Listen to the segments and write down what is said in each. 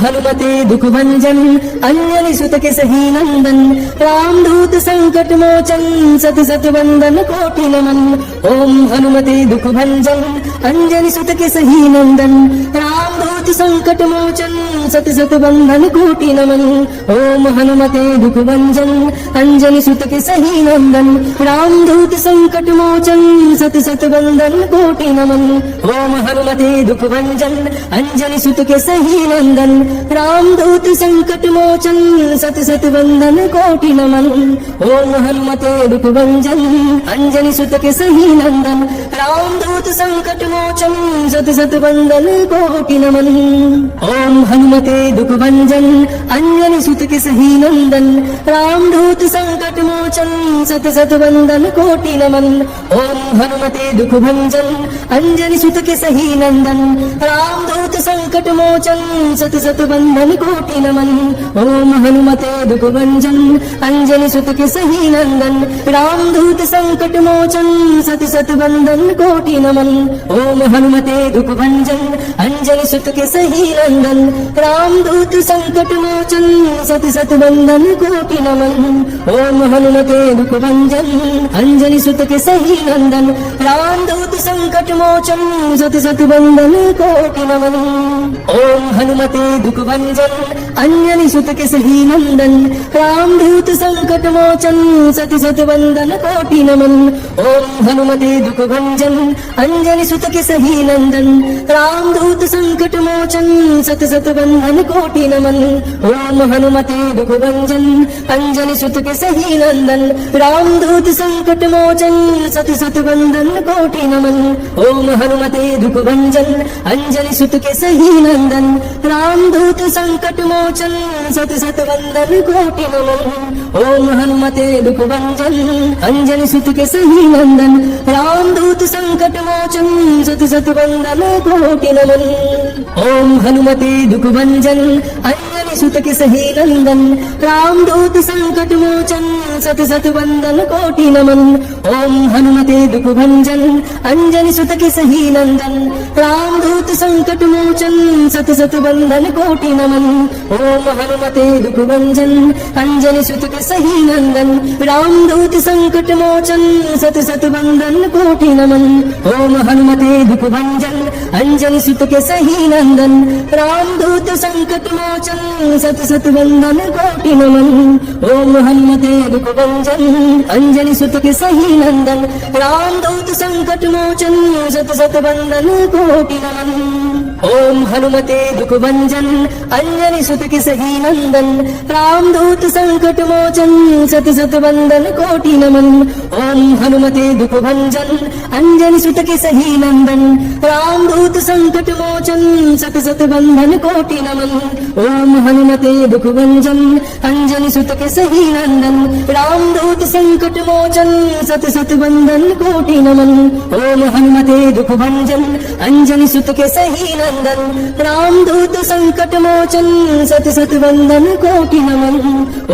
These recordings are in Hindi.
हनुमते दुख भंजन अंजनी सुत के सही नंदन, रामदूत संकट मोचन सत सत वंदन कोटि नमन। ओम हनुमते दुख भंजन अंजनी सुत के सही नंदन, रामदूत संकट मोचन सत सत वंदन कोटि नमन। ओम हनुमते दुख भंजन अंजनी सुत के सही नंदन, रामदूत संकट मोचन सत सत वंदन कोटि नमन। ओम हनुमते दुख भंजन अंजनी सुत के सही नंदन, रामदूत संकट मोचन सत सत वंदन कोटि नमन। ओम हनुमते दुख भंजन अंजनी सुत के सही नंदन, रामदूत संकट मोचन सत सत वंदन कोटि नमन। ओम हनुमते दुख भंजन अंजनी सुत के सही नंदन, रामदूत संकट मोचन सत सत वंदन कोटि नमन। ओम हनुमते दुख भंजन अंजनी सुत के सही नंदन, रामदूत संकट मोचन सत सत वंदन कोटि नमन। ओम हनुमते दुख भंजन अंजनी सुत के सही नंदन, रामदूत संकट मोचन सत सत वंदन कोटि नमन। ओम हनुमते दुख भंजन अंजनी सुत के सही नंदन, रामदूत संकट मोचन सत सत वंदन कोटि नमन। ओम हनुमते दुख भंजन अंजनी सुत के सही नंदन, रामदूत संकट मोचन सत सत वंदन कोटि नमन। ओम हनुमते दुख भंजन अंजनी सुत के सही नंदन, रामदूत संकट मोचन सत सत वंदन कोटि नमन। ओम हनुमते दुख भंजन अंजनी सुत के सही नंदन, रामदूत संकट मोचन सत सत वंदन कोटि नमन। ओम हनुमते दुख भंजन अंजनी सुत के सही नंदन, रामदूत संकट मोचन सत सत वंदन कोटि नमन। ओम हनुमते दुख भंजन अंजनी सुत के सही नंदन, रामदूत संकट मोचन सत सत वंदन कोटि नमन। ओम हनुमते दुख भंजन अंजनी सुत के सही नंदन, रामदूत संकट मोचन सत सत वंदन कोटि नमन। ओम हनुमते दुख भंजन अंजनी सुत के सही नंदन, रामदूत संकट मोचन सत सत वंदन कोटि नमन। ओम हनुमते दुख भंजन अंजनी सुत के सही नंदन, रामदूत संकट मोचन सत सत वंदन कोटि नमन। ओम हनुमते दुख भंजन अंजनी सुत के सही नंदन, रामदूत संकट मोचन सत सत वंदन कोटि नमन। ओम हनुमते दुख भंजन अंजनी सुत के सही नंदन, रामदूत संकट मोचन सत सत वंदन कोटि नमन। ओम हनुमते दुख भंजन अंजनी सुत के सही नंदन, रामदूत संकट मोचन सत सत वंदन कोटि नमन। ओम हनुमते दुख भंजन अंजनी सुत के सही नंदन, रामदूत संकट मोचन सत सत वंदन कोटि नमन। ओम हनुमते दुख भंजन अंजनी सुत के सही नंदन, रामदूत संकट मोचन सत सत वंदन कोटि नमन। ओम हनुमते दुख भंजन अंजनी सुत के सही नंदन, रामदूत संकट मोचन सत सत वंदन कोटि नमन। ओम हनुमते दुख भंजन अंजनी सुत के सही नंदन, रामदूत संकट मोचन सत सत वंदन कोटि नमन। ओम हनुमते दुख भंजन अंजनी सुत के सही नंदन, रामदूत संकट मोचन सत सत वंदन कोटि नमन।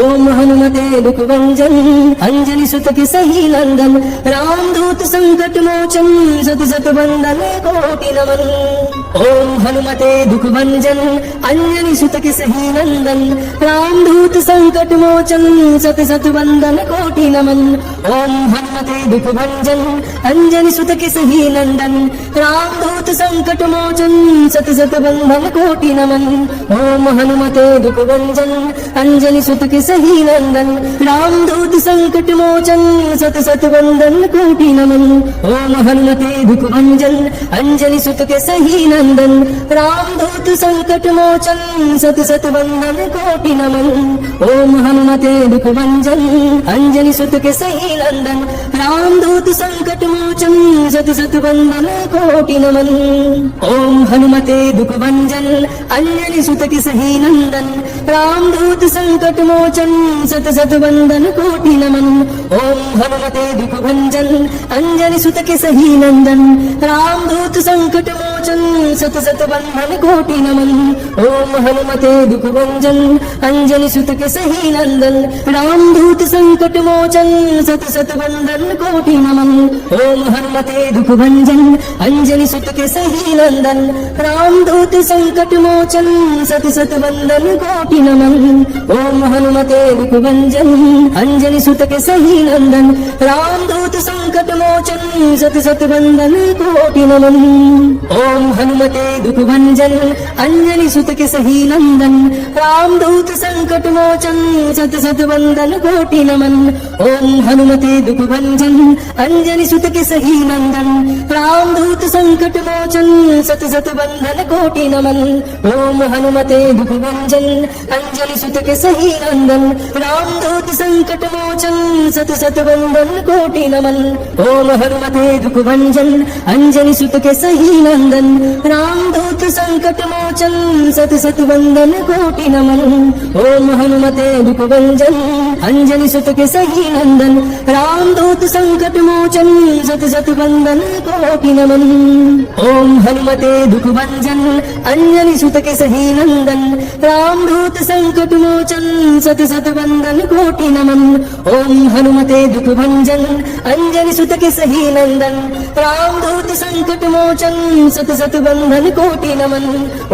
ओम हनुमते दुख भंजन अंजनी सुत के सही नंदन, रामदूत संकट मोचन सत सत वंदन कोटि नमन। ओम हनुमते दुख भंजन अंजनी सुत के सही नंदन, रामदूत संकट मोचन सत सत वंदन कोटि नमन। ओम हनुमते दुख भंजन अंजनी सुत के सही नंदन, रामदूत संकट मोचन सत सत वंदन कोटि नमन। ओम हनुमते दुख भंजन अंजनी सुत के सही नंदन, रामदूत संकट मोचन सत सत वंदन कोटि नमन। ओम हनुमते दुख भंजन अंजनी सुत के सही नंदन, रामदूत संकट मोचन सत सत वंदन कोटि नमन। ओम हनुमते दुख भंजन अंजनी सुत के सही नंदन, रामदूत संकट मोचन सत सत वंदन कोटि नमन। ओम हनुमते दुख भंजन अंजनी सुत के सही नंदन, रामदूत संकट मोचन सत सत वंदन कोटि नमन। ओम हनुमते दुख भंजन अंजनी सुत के सही नंदन रामदूत संकट मोचन सत सत वंदन कोटि नमन। ओम हनुमते दुख भंजन अंजनी सुत के सही नंदन रामदूत संकट मोचन सत सत वंदन कोटि नमन। ओम हनुमते दुख भंजन अंजनी सुत के सही नंदन रामदूत संकट मोचन सत सत वंदन कोटि नमन। ओम हनुमते दुख भंजन अंजनी सुत के सही नंदन रामदूत संकट मोचन सत सत वंदन कोटि नमन। ओम हनुमते दुख भंजन अंजनी सुत के सही नंदन रामदूत संकट मोचन सत सत वंदन कोटि नमन। ओम हनुमते दुख भंजन अंजनी सुत के सही नंदन रामदूत संकट मोचन सत सत वंदन कोटि नमन। ओम हनुमते दुख भंजन अंजनी सुत के सही नंदन रामदूत संकट मोचन सत सत वंदन कोटि नमन। ओम हनुमते दुख भंजन अंजनी सुत के सही नंदन रामदूत संकट मोचन सत सत वंदन कोटि नमन। ओम हनुमते दुख भंजन अंजनी सुत के सही नंदन रामदूत संकट मोचन सत सत वंदन कोटि नमन। ओम हनुमते दुख भंजन अंजनी सुत के सही नंदन रामदूत संकट मोचन सत सत वंदन कोटि नमन।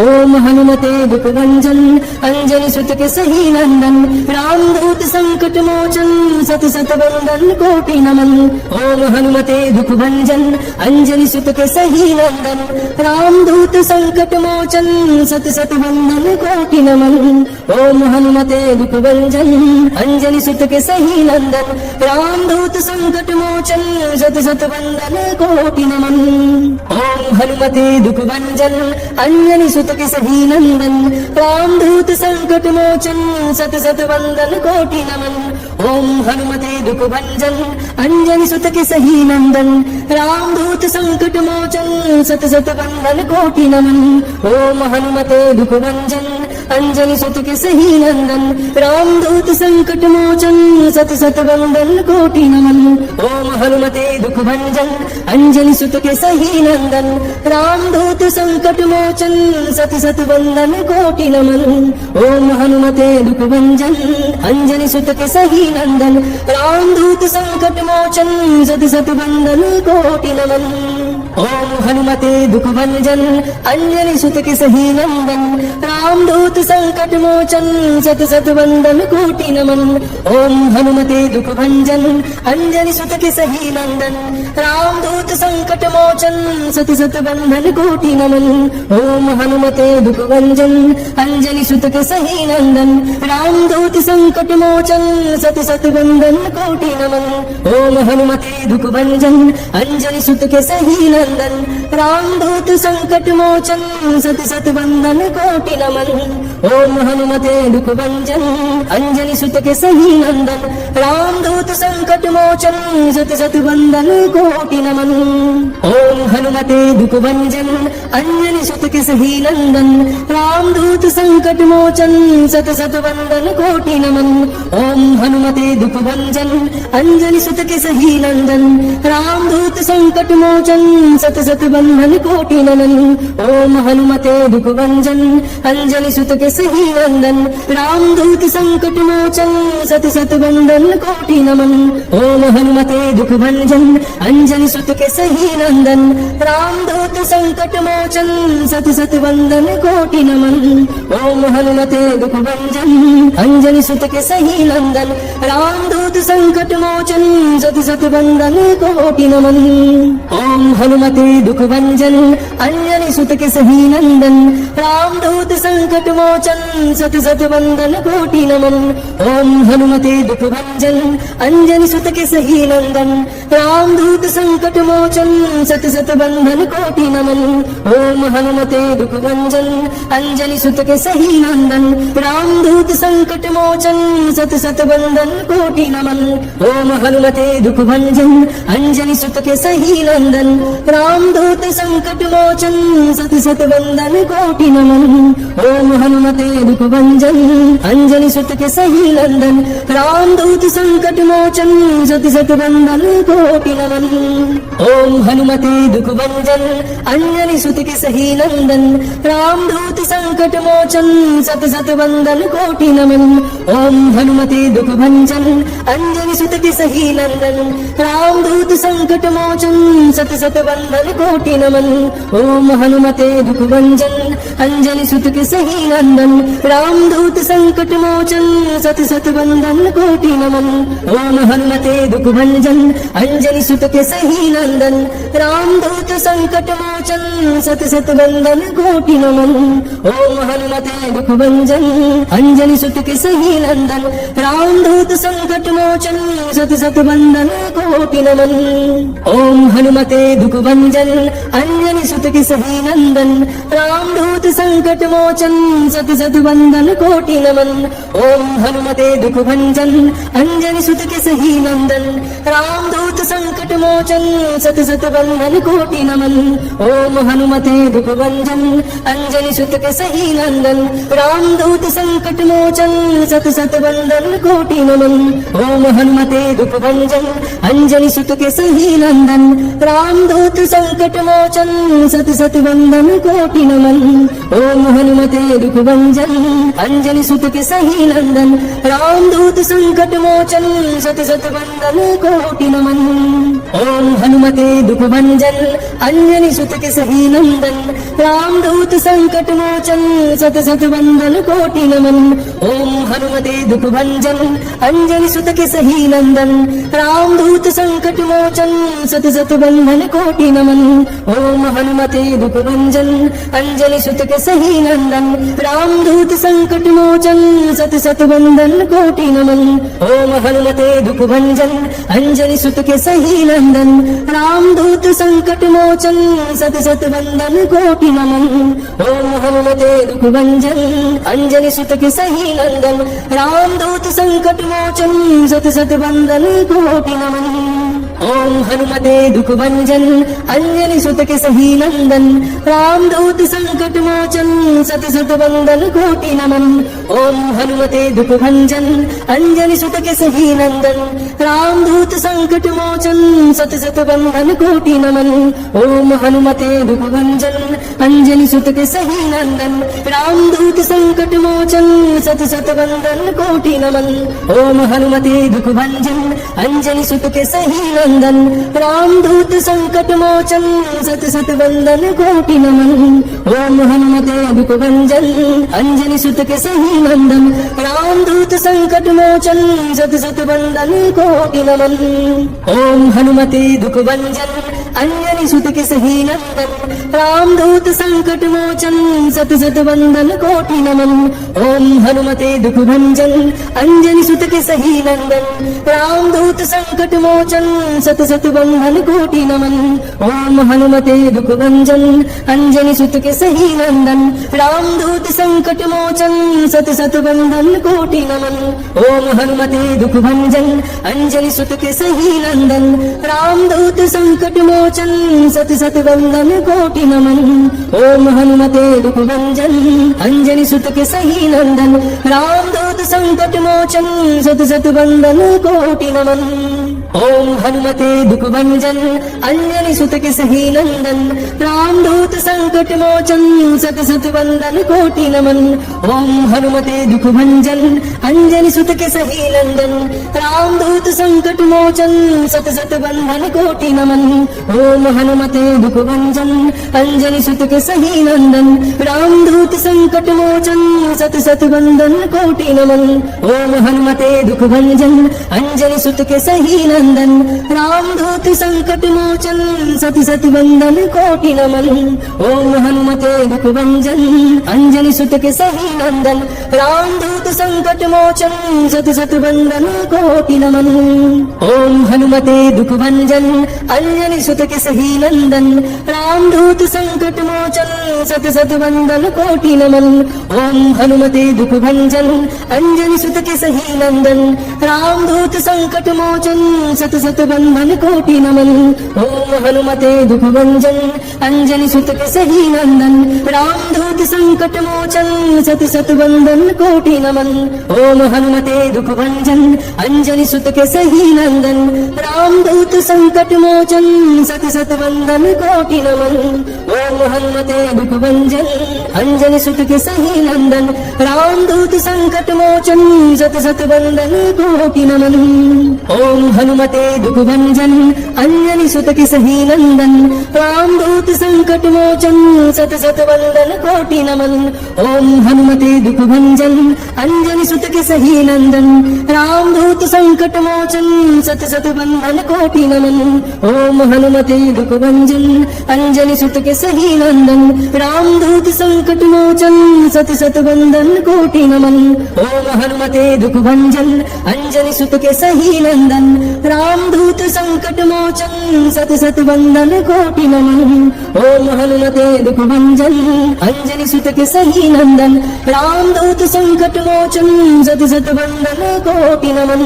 ओम हनुमते दुख भंजन अंजनी सुत के सही नंदन रामदूत संकट मोचन सत सत वंदन कोटि नमन। ओम हनुमते दुख भंजन अंजनी सुत के सही नंदन रामदूत संकट मोचन सत सत वंदन कोटि नमन। ओम हनुमते दुख भंजन अंजनी सुत के सही नंदन रामदूत संकट मोचन सत सत वंदन कोटि नमन। ओम हनुमते दुख भंजन अंजनी सुत के सही नंदन रामदूत संकट मोचन सत सत वंदन कोटि नमन। ओम हनुमते दुख भंजन अंजनी सुत के सही नंदन रामदूत संकट मोचन सत सत वंदन कोटि नमन। ओम हनुमते दुख भंजन अंजनी सुत के सही नंदन रामदूत संकट मोचन सत सत वंदन कोटि नमन। ओम हनुमते दुख भंजन अंजनी सुत के सही नंदन रामदूत संकट मोचन सत सत वंदन कोटि नमन। ओम हनुमते दुख भंजन अंजनी सुत के सही नंदन रामदूत संकट मोचन सत सत वंदन कोटि नमन। ओम हनुमते दुख भंजन अंजनी सुत के सही नंदन रामदूत संकट मोचन सत सत वंदन कोटि नमन। ओम हनुमते दुख भंजन अंजनी सुत के सही नंदन रामदूत संकट मोचन सत सत वंदन कोटि नमन। ओम हनुमते दुख भंजन अंजनी सुत के सही नंदन रामदूत संकट मोचन सत सत वंदन कोटि नमन। ओम हनुमते दुख भंजन अंजनी सुत के सही नंदन रामदूत संकट मोचन सत सत वंदन कोटि नमन। ओम हनुमते दुख भंजन अंजनी सुत के सही नंदन रामदूत संकट मोचन सत सत वंदन कोटि नमन। ओम हनुमते दुख भंजन अंजनी सुत के सही नंदन रामदूत संकट मोचन सत सत वंदन कोटि नमन। ओम हनुमते दुख भंजन अंजनी सुत के सही नंदन रामदूत संकट मोचन सत सत वंदन कोटि नमन। ओम हनुमते दुख भंजन अंजनी सुत के सही नंदन रामदूत संकट मोचन सत सत वंदन कोटि नमन। ओम हनुमते दुख भंजन अंजनी सुत के सही नंदन रामदूत संकट मोचन सत सत वंदन कोटि नमन। ओम हनुमते दुख भंजन अंजनी सुत के सही नंदन रामदूत संकट मोचन सत सत वंदन कोटि नमन। ओम हनुमते दुख भंजन अंजनी सुत के सही नंदन रामदूत संकट मोचन सत सत वंदन कोटि नमन। ओम हनुमते दुख भंजन अंजनी सुत के सही नंदन रामदूत संकट मोचन सत सत वंदन कोटि नमन। ओम हनुमते दुख भंजन अंजनी सुत के सही नंदन रामदूत संकट मोचन सत सत वंदन कोटि नमन। ओम हनुमते दुख भंजन अंजनी सुत के सही नंदन रामदूत संकट मोचन सत सत वंदन कोटि नमन। ओम हनुमते दुख भंजन अंजनी सुत के सही नंदन रामदूत संकट मोचन सत सत बंदन कोटि नमन। ओम हनुमते दुख भंजन अंजनी सुत के सही नंदन रामदूत संकट मोचन सत सत बंदन कोटि नमन। ओम हनुमते दुख भंजन अंजनी सुत के सही नंदन रामदूत संकट मोचन सत सत बंदन कोटि नमन। ओम हनुमते दुख भंजन अंजनी सुत के सही नंदन रामदूत संकट मोचन सत सत बंदन कोटि नमन। ओम हनुमते दुख भंजन अंजनी सुत के सही नंदन रामदूत संकट मोचन सत सत बंदन कोटि नमन। ओम हनुमते दुख भंजन अंजनी सुत के सही नंदन रामदूत संकट मोचन सत सत बंदन कोटि नमन। ओम हनुमते दुख भंजन अंजनी सुत के सही नंदन रामदूत संकट मोचन सत सत बंदन कोटि नमन। ओम हनुमते दुख भंजन अंजनी सुत के सही नंदन रामदूत संकट मोचन सत सत बंदन कोटि नमन। ओम हनुमते दुख भंजन अंजनी सुत के सही नंदन रामदूत संकट मोचन सत सत बंदन कोटि नमन। ओम हनुमते दुख भंजन अंजनी सुत के सही नंदन रामदूत संकट मोचन सत सत बंदन कोटि नमन। ओम हनुमते दुख भंजन अंजनी सुत के सही नंदन रामदूत संकट मोचन सत सत बंदन कोटि नमन। ओम हनुमते दुख भंजन अंजनी सुत के सही नंदन रामदूत संकट मोचन सत सत बंदन कोटि नमन। ओम हनुमते दुख भंजन अंजनी सुत के सही नंदन रामदूत संकट मोचन सत सत बंदन कोटि नमन। ओम हनुमते दुख भंजन अंजनी सुत के सही नंदन रामदूत संकट मोचन सत सत बंदन कोटि नमन। ओम हनुमते दुख भंजन अंजनी सुत के सही नंदन रामदूत संकट मोचन सत सत बंदन कोटि नमन। ओम हनुमते दुख भंजन अंजनी सुत के सही नंदन रामदूत संकट मोचन सत सत बंदन कोटि नमन। ओम हनुमते दुख भंजन अंजनी सुत के सही नंदन रामदूत संकट मोचन सत सत बंदन कोटि नमन। ओम हनुमते दुख भंजन अंजनी सुत के सही नंदन रामदूत संकट मोचन सत सत बंदन कोटि नमन। ओम हनुमते दुख भंजन अंजनी सुत के सही नंदन रामदूत संकट मोचन सत सत बंदन कोटि नमन। ओम हनुमते दुख भंजन अंजनी सुत के सही नंदन रामदूत संकट मोचन सत सत बंदन कोटि नमन। ओम हनुमते दुख भंजन अंजनी सुत के सही नंदन रामदूत संकट मोचन सत सत बंदन कोटि नमन। ओम हनुमते दुख भंजन अंजनी सुत के सही नंदन रामदूत संकट मोचन सत सत बंदन कोटि नमन। ओम हनुमते दुख भंजन अंजनी सुत के सही नंदन रामदूत संकट मोचन सत सत बंदन कोटि नमन। ओम हनुमते दुख भंजन अंजनी सुत के सही नंदन रामदूत संकट मोचन सत सत बंदन कोटि नमन। ओम हनुमते दुख भंजन अंजनी सुत के सही नंदन रामदूत संकट मोचन सत सत बंदन कोटि नमन। ओम हनुमते दुख भंजन अंजनी सुत के सही नंदन रामदूत संकट मोचन सत सत बंदन कोटि नमन। ओम हनुमते दुख भंजन अंजनी सुत के सही नंदन रामदूत संकट मोचन सत सत बंदन कोटि नमन। ओम हनुमते दुख भंजन अंजनी सुत के सही नंदन रामदूत संकट मोचन सत सत बंदन कोटि नमन। ओम हनुमते दुख भंजन अंजनी सुत के सही नंदन रामदूत संकट मोचन सत सत बंदन कोटि नमन। ओम हनुमते दुख भंजन अंजनी सुत के सही नंदन रामदूत संकट मोचन सत सत बंदन कोटि नमन। ओम हनुमते दुख भंजन अंजनी सुत के सही नंदन रामदूत संकट मोचन सत सत बंदन कोटि नमन। ओम हनुमते दुख भंजन अंजनी सुत के सही नंदन रामदूत संकट मोचन सत सत बंदन कोटि नमन। ओम हनुमते दुख भंजन अंजनी सुत के सही नंदन रामदूत संकट मोचन सत सत बंधन कोटि नमन। ओम हनुमते दुख भंजन अंजनी सुत के सही नंदन, रामदूत संकट मोचन सत सत बंधन कोटि नमन। ओम हनुमते दुख भंजन अंजनी सुत के सही नंदन, रामदूत संकट मोचन सत सत बंधन कोटि नमन। ओम हनुमते दुख भंजन अंजनी सुत के सही नंदन, रामदूत संकट मोचन सत सत बंधन कोटि नमन। ओम हनुमते दुख भंजन अंजनी सुत के सही नंदन, रामदूत संकट मोचन सत सत बंधन कोटि नमन। ओम हनुमते दुख भंजन अंजनी सुत के सही नंदन, रामदूत संकट मोचन सत सत बंधन कोटि नमन। ओम हनुमते दुख भंजन अंजनी सुत के सही नंदन, रामदूत संकट मोचन सत सत बंधन कोटि नमन। ओम हनुमते दुख भंजन अंजनी सुत के सही नंदन, रामदूत संकट मोचन सत सत बंधन कोटि नमन। ओम हनुमते दुख भंजन अंजनी सुत के सही नंदन, रामदूत संकट मोचन सत सत बंधन कोटि नमन।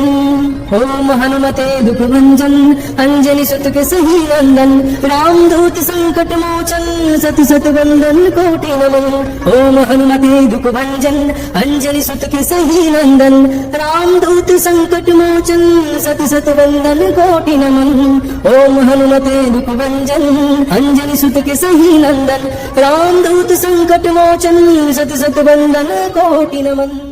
ओम हनुमते दुख भंजन अंजनी सुत के सही नंदन, रामदूत संकट मोचन सत सत बंधन कोटि नमन। ओम हनुमते दुख भंजन अंजनी सुत के सही नंदन, रामदूत संकट मोचन सत सत बंधन कोटि नमन। ओम हनुमते दुख भंजन अंजनी सुत के सही नंदन, रामदूत संकट मोचन सत सत बंधन कोटि नमन।